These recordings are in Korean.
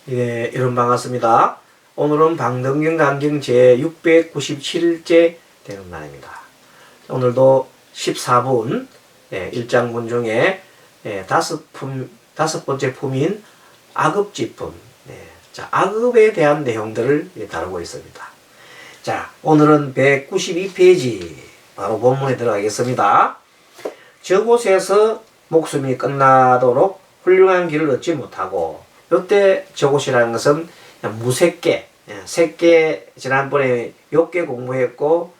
예, 여러분 반갑습니다. 오늘은 방등경간경 제697일째 되는 날입니다. 오늘도 14분 1장문 중에 다섯 번째 품인 악읍지품, 자, 악읍에 대한 내용들을 다루고 있습니다. 자, 오늘은 192페이지 바로 본문에 들어가겠습니다. 저곳에서 목숨이 끝나도록 훌륭한 길을 얻지 못하고, 이때 저곳이라는 것은 무색계, 색계 지난번에 욕계 공부했고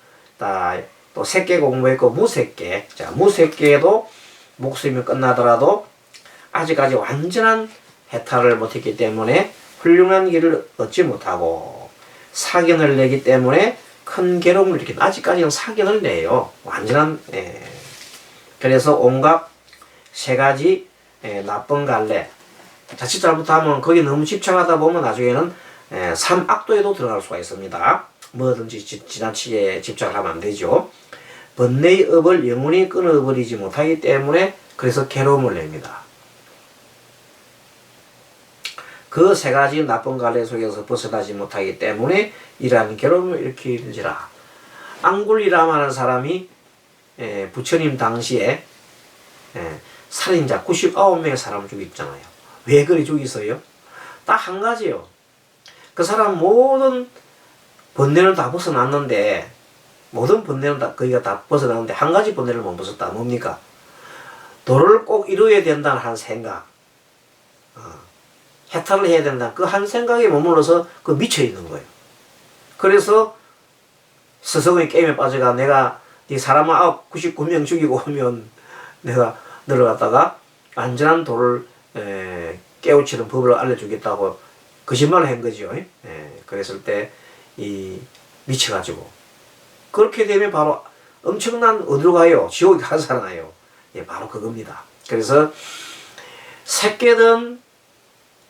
또 색계 공부했고 무색계. 자, 무색계도 목숨이 끝나더라도 아직까지 완전한 해탈을 못했기 때문에 훌륭한 길을 얻지 못하고 사견을 내기 때문에 큰 괴로움을 일으킨, 아직까지는 사견을 내요. 완전한 그래서 온갖 세 가지 나쁜 갈래, 자칫 잘못하면 거기 너무 집착하다 보면 나중에는 삼악도에도 들어갈 수가 있습니다. 뭐든지 지나치게 집착을 하면 안 되죠. 번뇌의 업을 영원히 끊어버리지 못하기 때문에 그래서 괴로움을 냅니다. 그 세 가지 나쁜 갈래 속에서 벗어나지 못하기 때문에 이러한 괴로움을 일으키는지라. 앙굴리라고 하는 사람이 부처님 당시에 살인자 99명의 사람을 죽였잖아요. 왜 그리 죽였어요? 딱 한 가지요. 그 사람 모든 번뇌를 다 벗어났는데, 모든 번뇌는 다 거기가 다 벗어났는데 한 가지 번뇌를 못 벗었다. 뭡니까? 도를 꼭 이루어야 된다는 한 생각, 해탈을 해야 된다. 그 한 생각에 머물러서 그 미쳐 있는 거예요. 그래서 스승의 게임에 빠져가 내가 네 사람을 99명 죽이고 오면 내가 너를 갖다가 안전한 도를 깨우치는 법을 알려주겠다고 거짓말을 한 거죠. 그랬을 때 미쳐가지고 그렇게 되면 바로 엄청난 어디로 가요? 지옥에 가잖아요. 바로 그겁니다. 그래서 색계든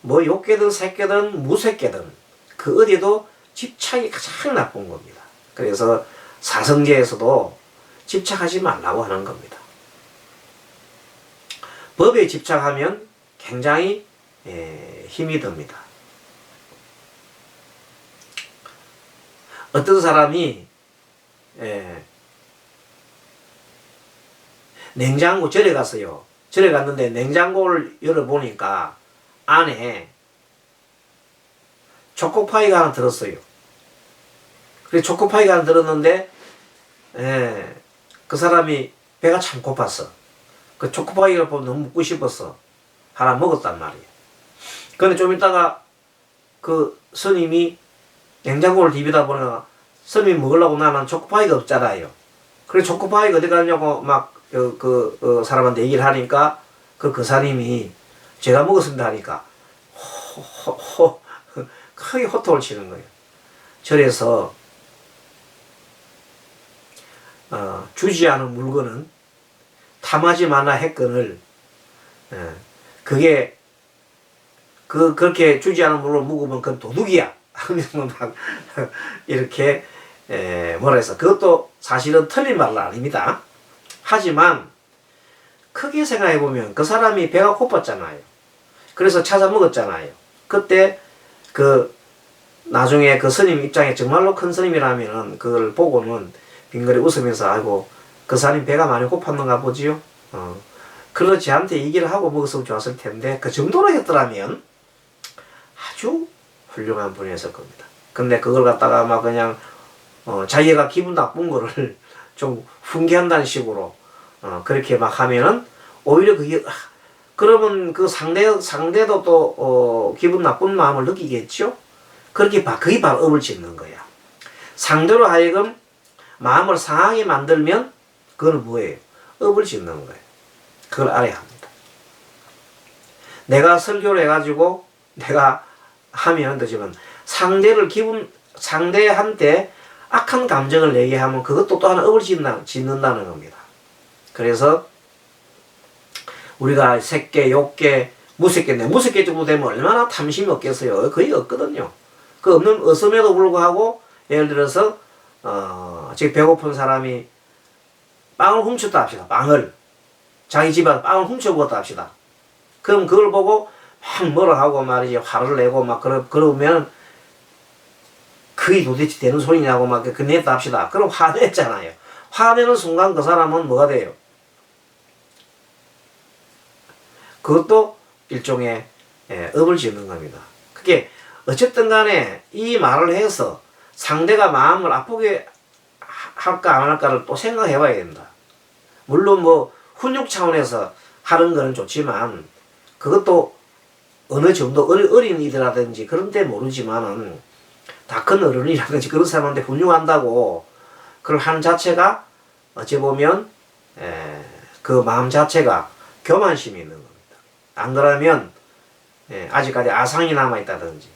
뭐 욕계든 색계든 무색계든 그 어디에도 집착이 가장 나쁜 겁니다. 그래서 사성계에서도 집착하지 말라고 하는 겁니다. 법에 집착하면 굉장히 힘이 듭니다. 어떤 사람이 냉장고 절에 갔어요. 절에 갔는데 냉장고를 열어보니까 안에 초코파이가 하나 들었어요. 그래서 초코파이가 하나 들었는데 그 사람이 배가 참 고팠어. 그 초코파이를 보면 너무 먹고 싶었어. 하나 먹었단 말이에요. 근데 좀 있다가 그 스님이 냉장고를 디비다 보니까 스님이 먹으려고 나는 초코파이가 없잖아요. 그래서 초코파이가 어디 갔냐고 막 그 사람한테 얘기를 하니까 그 사님이 제가 먹었습니다 하니까 크게 호통을 치는 거예요. 절에서 주지 않은 물건은 탐하지 마나 했거늘 그게 그렇게 주지 않은 물을 먹으면 그건 도둑이야 하면서 막 이렇게 뭐라 해서, 그것도 사실은 틀린 말은 아닙니다. 하지만 크게 생각해 보면 그 사람이 배가 고팠잖아요. 그래서 찾아 먹었잖아요. 그때 나중에 그 스님 입장에 정말로 큰 스님이라면은 그걸 보고는 빙그레 웃으면서 아이고 그 사람이 배가 많이 고팠는가 보지요. 그렇지 않대 얘기를 하고 먹었으면 좋았을 텐데 그 정도로 했더라면 아주 훌륭한 분이었을 겁니다. 근데 그걸 갖다가 막 그냥 자기가 기분 나쁜 거를 좀 훈계한다는 식으로 그렇게 막 하면은 오히려 그게 그러면 그 상대도 또 기분 나쁜 마음을 느끼겠죠. 그게 바로 업을 짓는 거야. 상대로 하여금 마음을 상하게 만들면 그건 뭐예요? 업을 짓는 거예요. 그걸 알아야 합니다. 내가 설교를 해가지고 내가 하면 되지만 상대한테 악한 감정을 내게 하면 그것도 또 하나 업을 짓는다는 겁니다. 그래서 우리가 색계, 욕계, 무색계인데 무색계 정도 되면 얼마나 탐심이 없겠어요? 거의 없거든요. 그 없음에도 불구하고 예를 들어서 지금 배고픈 사람이 빵을 훔쳤다 합시다. 빵을 자기 집에 빵을 훔쳐 먹었다 합시다. 그럼 그걸 보고 확 뭐라 하고 말이지 화를 내고 막 그러면 그게 도대체 되는 소리냐고 막 냈다 합시다. 그럼 화냈잖아요. 화내는 순간 그 사람은 뭐가 돼요? 그것도 일종의 업을 짓는 겁니다. 그게 어쨌든 간에 이 말을 해서 상대가 마음을 아프게 할까 안 할까를 또 생각해 봐야 된다. 물론 뭐 훈육 차원에서 하는 거는 좋지만 그것도 어느 정도 어린이들이라든지 그런 데 모르지만은 다 큰 어른이라든지 그런 사람한테 훈육한다고 그걸 하는 자체가 어찌 보면 그 마음 자체가 교만심이 있는 겁니다. 안 그러면 아직까지 아상이 남아있다든지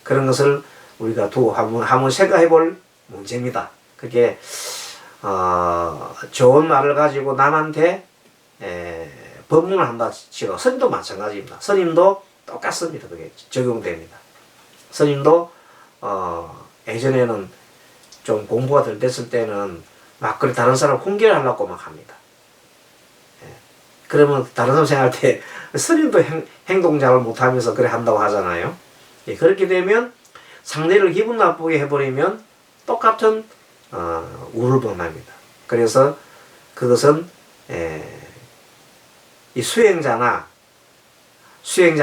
그런 것을 우리가 한번 생각해 볼 문제입니다. 그게 좋은 말을 가지고 남한테 법문을 한다 치고 스님도 마찬가지입니다. 스님도 똑같습니다. 그게 적용됩니다. 스님도 예전에는 좀 공부가 덜 됐을 때는 막 그래 다른 사람 훈계를 하려고 막 합니다. 그러면 다른 사람 생각할 때 스님도 행동 잘 못하면서 그래 한다고 하잖아요. 그렇게 되면 상대를 기분 나쁘게 해버리면 똑같은 우를 범합니다. 그래서 그것은 이 수행자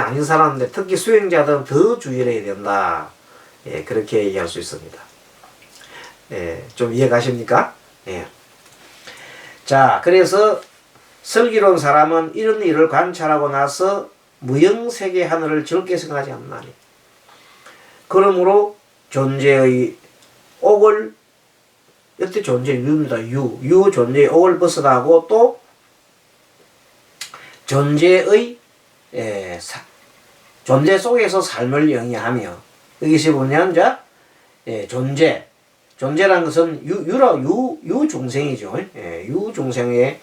아닌 사람인데 특히 수행자들은 더 주의를 해야 된다. 그렇게 얘기할 수 있습니다. 좀 이해가십니까? 자, 그래서 슬기로운 사람은 이런 일을 관찰하고 나서 무형세계 하늘을 즐겁게 생각하지 않나니. 그러므로 존재의 옥을, 이때 존재의 유입니다. 유 존재의 옥을 벗어나고 또 존재 속에서 삶을 영위하며, 여기서 보면, 존재라는 것은 유중생이죠. 유중생의,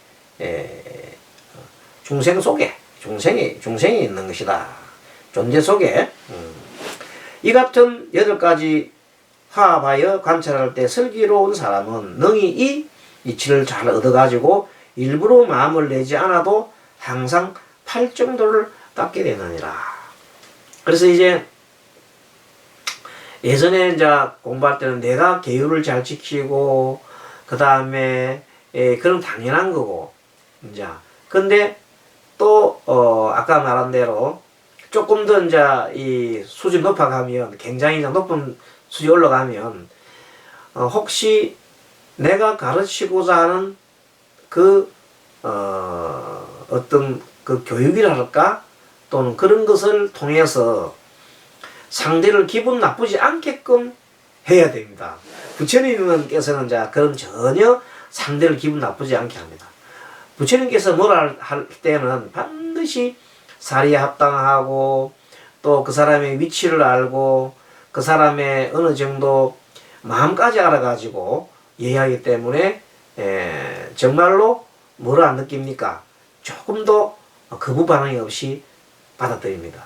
중생 속에, 중생이 있는 것이다. 존재 속에, 이 같은 8가지 화합하여 관찰할 때 슬기로운 사람은 능히 이 이치를 잘 얻어가지고 일부러 마음을 내지 않아도 항상 팔정도를 닦게 되느니라. 그래서 이제 예전에 이제 공부할 때는 내가 계율을 잘 지키고 그 다음에 그런 당연한 거고 이제 근데 또 아까 말한 대로 조금 더 이제 이 수준이 높아가면 굉장히 높은 수준이 올라가면 혹시 내가 가르치고자 하는 그 어떤 그 교육이랄까 또는 그런 것을 통해서 상대를 기분 나쁘지 않게끔 해야 됩니다. 부처님께서는 이제 그런 전혀 상대를 기분 나쁘지 않게 합니다. 부처님께서 뭐라 할 때는 반드시 사리에 합당하고 또 그 사람의 위치를 알고 그 사람의 어느 정도 마음까지 알아가지고 이해하기 때문에 정말로 뭐를 안 느낍니까? 조금 더 거부 반응이 없이 받아들입니다.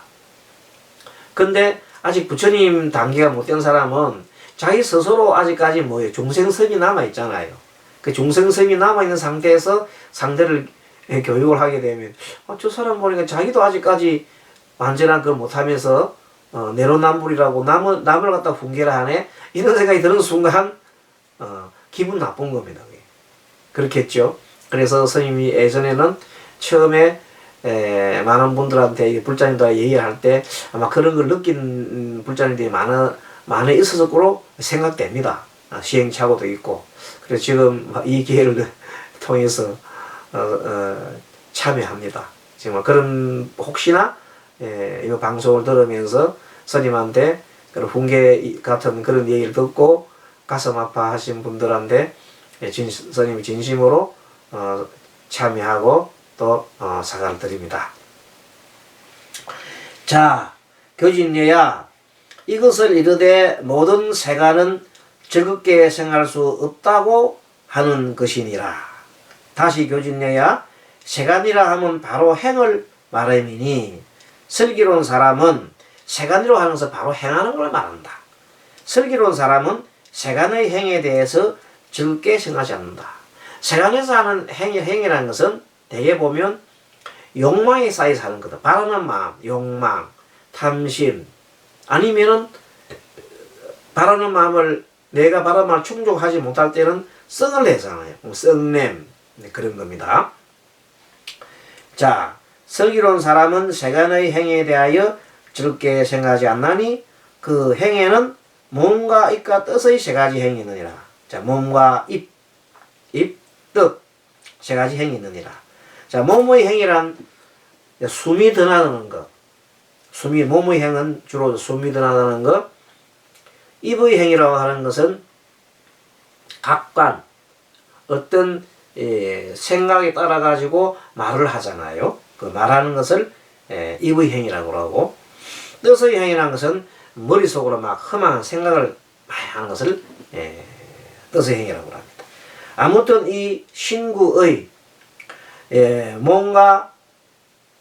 근데 아직 부처님 단계가 못 된 사람은 자기 스스로 아직까지 뭐예요? 중생성이 남아있잖아요. 그 중생성이 남아있는 상태에서 상대를 교육을 하게 되면 저 사람 보니까 자기도 아직까지 완전한 걸 못하면서 내로남불이라고 남을 갖다 훈계를 하네? 이런 생각이 드는 순간 기분 나쁜 겁니다. 그렇겠죠. 그래서 스님이 예전에는 처음에 많은 분들한테 불자님들과 얘기를 할 때 아마 그런 걸 느낀 불자님들이 많이 있었을 거로 생각됩니다. 시행착오도 있고. 그래서 지금 이 기회를 통해서 참여합니다. 정말 그런 혹시나 이 방송을 들으면서 스님한테 그런 훈계 같은 그런 얘기를 듣고 가슴 아파하신 분들한테 스님이 진심으로 참여하고 또 사과를 드립니다. 자, 교진녀야, 이것을 이르되 모든 세간은 즐겁게 생활할 수 없다고 하는 것이니라. 다시 교진녀야, 세간이라 하면 바로 행을 말함이니 슬기로운 사람은 세간으로 하면서 바로 행하는 걸 말한다. 슬기로운 사람은 세간의 행에 대해서 즐겁게 생각하지 않는다. 세간에서 하는 행이라는 것은 대개 보면 욕망에 쌓여 사는 거다. 바라는 마음, 욕망, 탐심, 아니면은 바라는 마음을 내가 바라는 마음을 충족하지 못할 때는 썽을 내잖아요. 썽냄, 그런 겁니다. 자, 슬기로운 사람은 세간의 행위에 대하여 즐겁게 생각하지 않나니 그 행위는 몸과 입과 뜻의 세 가지 행위 있느니라. 자, 몸과 입, 뜻, 세 가지 행위 있느니라. 자, 몸의 행위란 숨이 드나드는 것. 몸의 행은 주로 숨이 드나드는 것. 입의 행위라고 하는 것은 각관, 어떤 생각에 따라 가지고 말을 하잖아요. 그 말하는 것을 입의 행위라고 하고, 뜻의 행위라는 것은 머릿속으로 막 험한 생각을 많이 하는 것을 뜻의 행위라고 합니다. 아무튼 이 신구의 몸과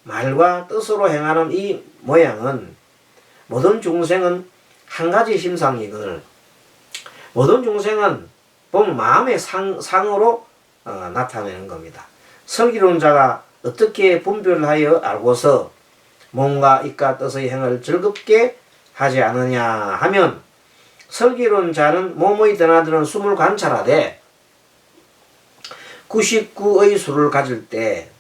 말과 뜻으로 행하는 이 모양은 모든 중생은 한 가지 심상이거늘 모든 중생은 보면 마음의 상으로 나타내는 겁니다. 슬기로운 자가 어떻게 분별하여 알고서 몸과 입과 뜻의 행을 즐겁게 하지 않느냐 하면, 슬기로운 자는 몸의 드나드는 숨을 관찰하되 99의 수를 가질 때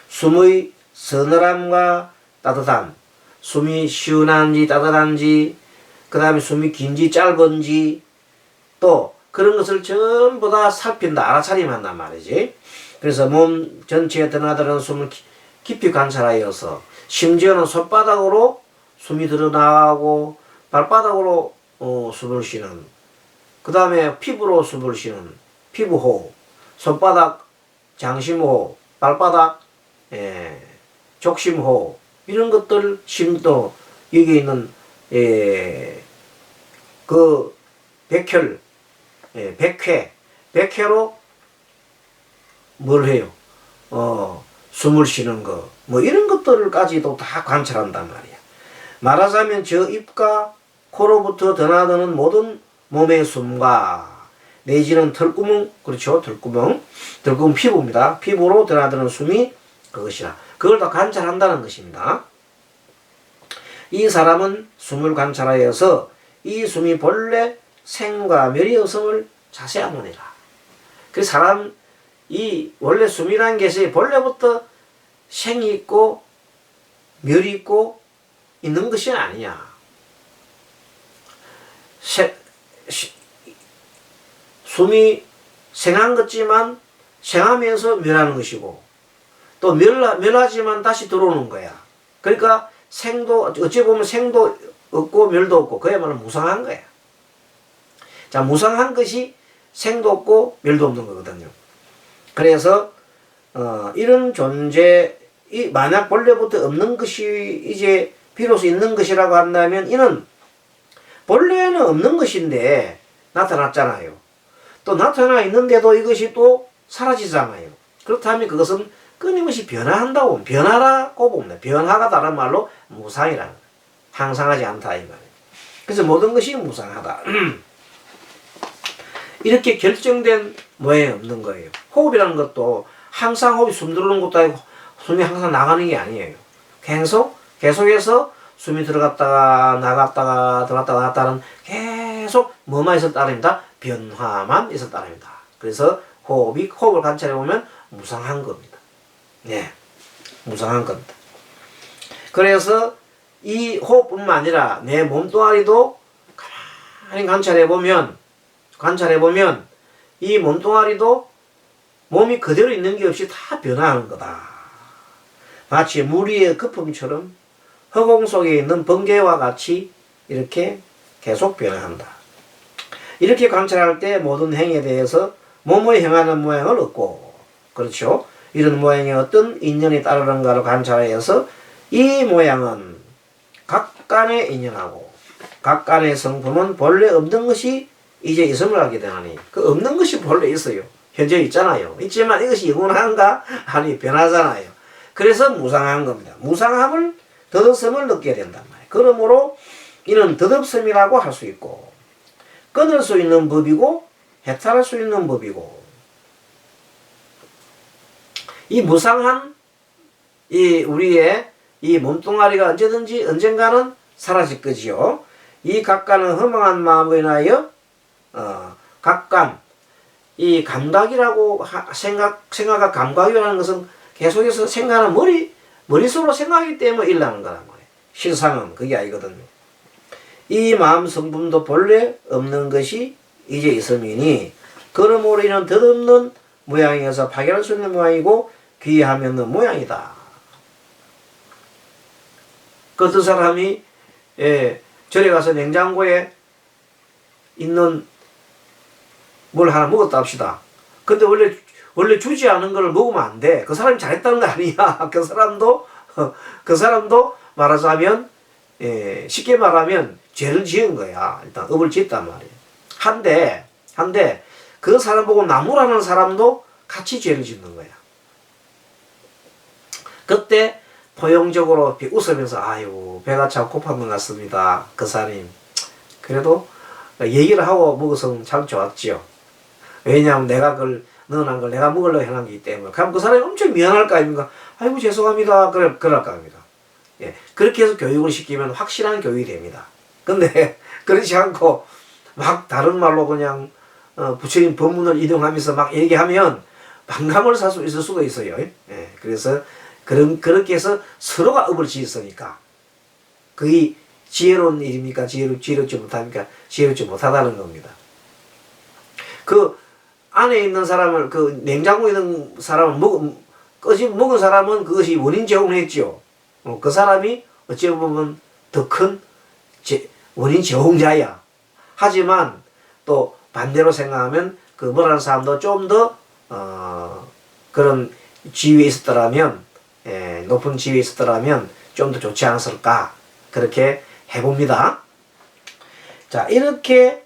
숨의 서늘함과 따뜻함, 숨이 시원한지 따뜻한지, 그 다음에 숨이 긴지 짧은지, 또 그런 것을 전부 다 살핀다, 알아차림한단 말이지. 그래서 몸 전체에 드나드는 숨을 깊이 관찰하여서, 심지어는 손바닥으로 숨이 들어나가고 발바닥으로 숨을 쉬는, 그 다음에 피부로 숨을 쉬는 피부호흡, 손바닥 장심호흡, 발바닥 족심호흡, 이런 것들, 심도 여기 있는 그 백혈, 백회로 뭘 해요? 숨을 쉬는 거, 뭐 이런 것들까지도 다 관찰한단 말이야. 말하자면 저 입과 코로부터 드나드는 모든 몸의 숨과 내지는 털구멍, 그렇죠? 털구멍 피부입니다. 피부로 드나드는 숨이 그것이라. 그걸 다 관찰한다는 것입니다. 이 사람은 숨을 관찰하여서 이 숨이 본래 생과 멸이 없음을 자세하느니라. 그 사람, 이 원래 숨이라는 것이 본래부터 생이 있고 멸이 있고 있는 것이 아니냐. 숨이 생한 것지만 생하면서 멸하는 것이고, 또 멸하지만 다시 들어오는 거야. 그러니까 생도, 어찌 보면 생도 없고 멸도 없고 그야말로 무상한 거야. 자, 무상한 것이 생도 없고 멸도 없는 거거든요. 그래서 이런 존재, 만약 본래부터 없는 것이 이제 비로소 있는 것이라고 한다면, 이는 본래는 없는 것인데 나타났잖아요. 또 나타나 있는데도 이것이 또 사라지잖아요. 그렇다면 그것은 끊임없이 변화한다고, 변화라고 봅니다. 변화가 다른 말로 무상이라는 거예요. 항상하지 않다 이 말이에요. 그래서 모든 것이 무상하다. 이렇게 결정된 모양이 없는 거예요. 호흡이라는 것도 항상 호흡이 숨 들어오는 것도 아니고 숨이 항상 나가는 게 아니에요. 계속해서 숨이 들어갔다가 나갔다가 들어갔다가 나갔다는 계속 뭐만 있을 따릅니다. 변화만 있을 따릅니다. 그래서 호흡을 관찰해 보면 무상한 겁니다. 네, 무상한 겁니다. 그래서 이 호흡뿐만 아니라 내 몸뚱아리도 가만히 관찰해 보면 이 몸뚱아리도 몸이 그대로 있는 게 없이 다 변화하는 거다. 마치 물 위의 거품처럼 허공 속에 있는 번개와 같이 이렇게 계속 변화한다. 이렇게 관찰할 때 모든 행위에 대해서 몸의 행하는 모양을 얻고, 그렇죠? 이런 모양이 어떤 인연이 따르는가를 관찰해서 이 모양은 각간에 인연하고 각간의 성품은 본래 없는 것이 이제 있음을 알게 되나니, 그 없는 것이 본래 있어요. 현재 있잖아요. 있지만 이것이 영원한가? 아니, 변하잖아요. 그래서 무상한 겁니다. 무상함을, 덧없음을 느끼게 된단 말이에요. 그러므로 이는 덧없음이라고 할 수 있고, 끊을 수 있는 법이고 해탈할 수 있는 법이고, 이 무상한 이 우리의 이 몸뚱아리가 언젠가는 사라질 거지요. 이 각관은 허망한 마음으로 인하여 각관, 이 감각이라고 생각과 감각이라는 것은 계속해서 생각하는 머릿속으로 생각하기 때문에 일어나는 거란 말이에요. 실상은 그게 아니거든요. 이 마음 성품도 본래 없는 것이 이제 있음이니 그러므로 이는 덧없는 모양이어서 파괴할 수 있는 모양이고 귀하면 없는 모양이다. 그 두 사람이 절에 가서 냉장고에 있는 뭘 하나 먹었다 합시다. 근데 원래 주지 않은 걸 먹으면 안 돼. 그 사람이 잘했다는 거 아니야. 그 사람도 말하자면 쉽게 말하면 죄를 지은 거야. 일단 업을 짓단 말이에요. 한데 그 사람 보고 나무라는 사람도 같이 죄를 짓는 거야. 그때 포용적으로 웃으면서 아유 배가 참 고팠는 것 같습니다. 그 사님 그래도 얘기를 하고 먹어서는 참 좋았지요. 왜냐하면 내가 그걸 넣어놓은 걸 내가 먹으려고 해놓은 거기 때문에. 그럼 그 사람이 엄청 미안할 거 아닙니까? 아이고 죄송합니다. 그럴 거 아닙니까? 예, 그렇게 해서 교육을 시키면 확실한 교육이 됩니다. 근데 그렇지 않고 막 다른 말로 그냥 부처님 법문을 인용하면서 막 얘기하면 반감을 살 수 있을 수가 있어요. 예, 그래서 그렇게 해서 서로가 업을 지었으니까 그게 지혜로운 일입니까? 지혜롭지 못합니까? 지혜롭지 못하다는 겁니다. 그 안에 있는 사람을 그 냉장고에 있는 사람을 먹은 사람은 그것이 원인 제공을 했지요. 그 사람이 어찌 보면 더 큰 원인 제공자야. 하지만 또 반대로 생각하면 그 뭐라는 사람도 좀 더 그런 지위에 있었더라면 높은 지위에 있었더라면 좀 더 좋지 않았을까 그렇게 해봅니다. 자 이렇게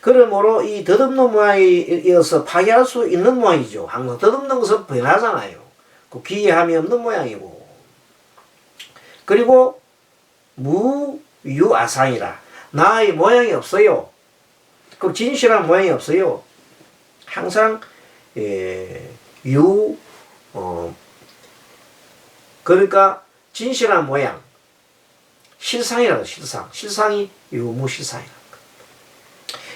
그러므로 이 덧없는 모양이어서 파괴할 수 있는 모양이죠. 항상 덧없는 것은 변하잖아요. 그 귀함이 없는 모양이고 그리고 무유아상이라 나의 모양이 없어요. 그 진실한 모양이 없어요. 항상 그러니까 진실한 모양 실상이라고 실상이 유무실상이라는 것.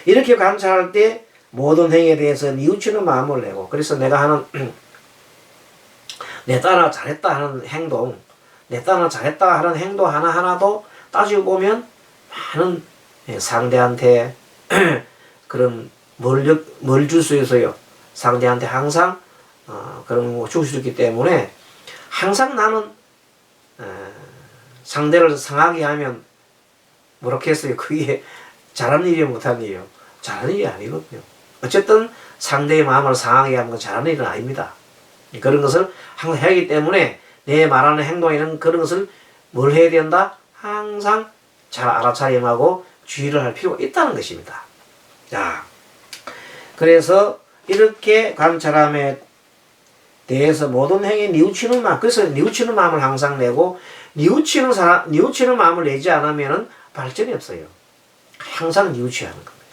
이렇게 관찰할 때 모든 행위에 대해서 뉘우치는 마음을 내고 그래서 내가 하는 내 딸아 잘했다 하는 행동 내 딸아 잘했다 하는 행동 하나하나도 따지고 보면 많은 상대한테 그런 뭘 줄 수 있어요. 상대한테 항상 그런 거 줄 수 있기 때문에 항상 나는 상대를 상하게 하면 뭐라고 했어요. 그게 잘하는 일이에요, 못하는 일이에요? 잘하는 일이 아니거든요. 어쨌든 상대의 마음을 상하게 하는 건 잘하는 일은 아닙니다. 그런 것을 항상 해야 하기 때문에 내 말하는 행동에는 그런 것을 뭘 해야 된다? 항상 잘 알아차림하고 주의를 할 필요가 있다는 것입니다. 자, 그래서 이렇게 관찰함에 대해서 모든 행위에 뉘우치는 마음, 그래서 뉘우치는 마음을 항상 내고 뉘우치는 마음을 내지 않으면 발전이 없어요. 항상 뉘우쳐야 하는 겁니다.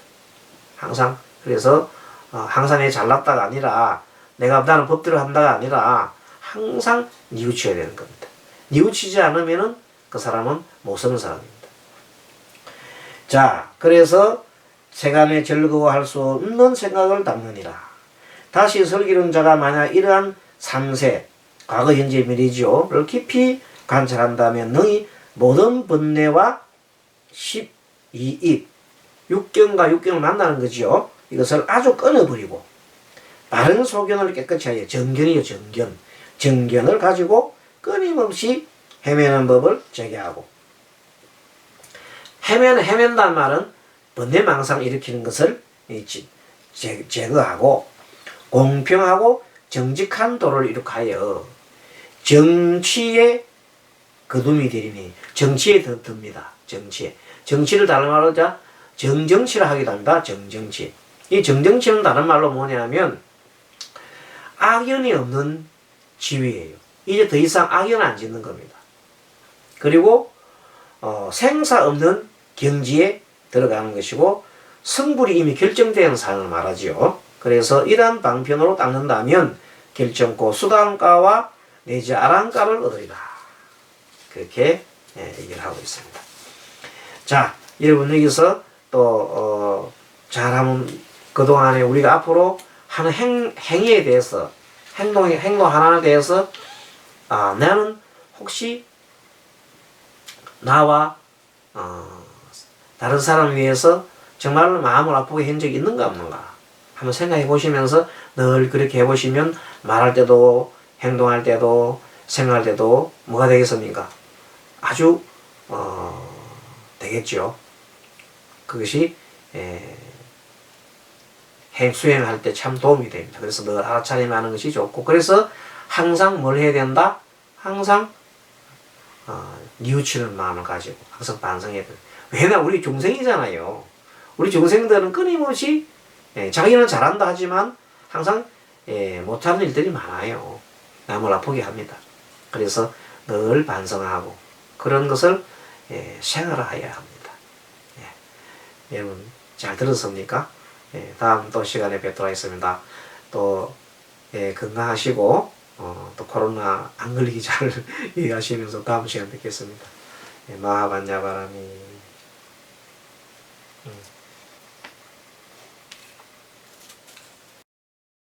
항상 그래서 항상 내가 잘났다가 아니라 나는 법대로 한다가 아니라 항상 뉘우쳐야 되는 겁니다. 뉘우치지 않으면 그 사람은 못 사는 사람입니다. 자, 그래서 세간에 즐거워할 수 없는 생각을 담느니라. 다시 설기는 자가 만약 이러한 3세, 과거, 현재, 미래지요를 깊이 관찰한다면 능히 모든 번뇌와 12입, 육경과 육경을 만나는 거지요. 이것을 아주 끊어버리고 바른 소견을 깨끗이 하여 정견이요 정견을 가지고 끊임없이 헤매는 법을 제기하고 헤맨다는 말은 번뇌망상을 일으키는 것을 제거하고 공평하고 정직한 도를 이룩하여 정치에 거둠이 되리니 정치에 듭니다. 정치를 다른 말로 정정치를 하기도 합니다. 정정치. 이 정정치는 다른 말로 뭐냐면 악연이 없는 지위예요. 이제 더 이상 악연 안 짓는 겁니다. 그리고 생사 없는 경지에 들어가는 것이고 성불이 이미 결정된 사항을 말하지요. 그래서 이러한 방편으로 닦는다면 결정코 수단가와 내지 아랑가를 얻으리라. 그렇게 얘기를 하고 있습니다. 자, 여러분 여기서 또 잘하면 그동안에 우리가 앞으로 하는 행위에 대해서 행동 하나에 대해서 나는 혹시 나와 다른 사람을 위해서 정말로 마음을 아프게 한 적이 있는가 없는가 한번 생각해 보시면서 늘 그렇게 해보시면 말할 때도 행동할 때도 생각할 때도 뭐가 되겠습니까? 아주 되겠죠. 그것이 수행할 때 참 도움이 됩니다. 그래서 늘 알아차림하는 것이 좋고, 그래서 항상 뭘 해야 된다? 항상 뉘우치는 마음을 가지고 항상 반성해야 된다. 왜냐면 우리 중생이잖아요. 우리 중생들은 끊임없이 자기는 잘한다 하지만 항상 못하는 일들이 많아요. 남을 아프게 합니다. 그래서 늘 반성하고 그런 것을 생활화해야 합니다. 여러분 잘 들었습니까? 다음 또 시간에 뵙도록 하겠습니다. 또 건강하시고 또 코로나 안 걸리기 잘 이해하시면서 다음 시간에 뵙겠습니다. 마하반야바람이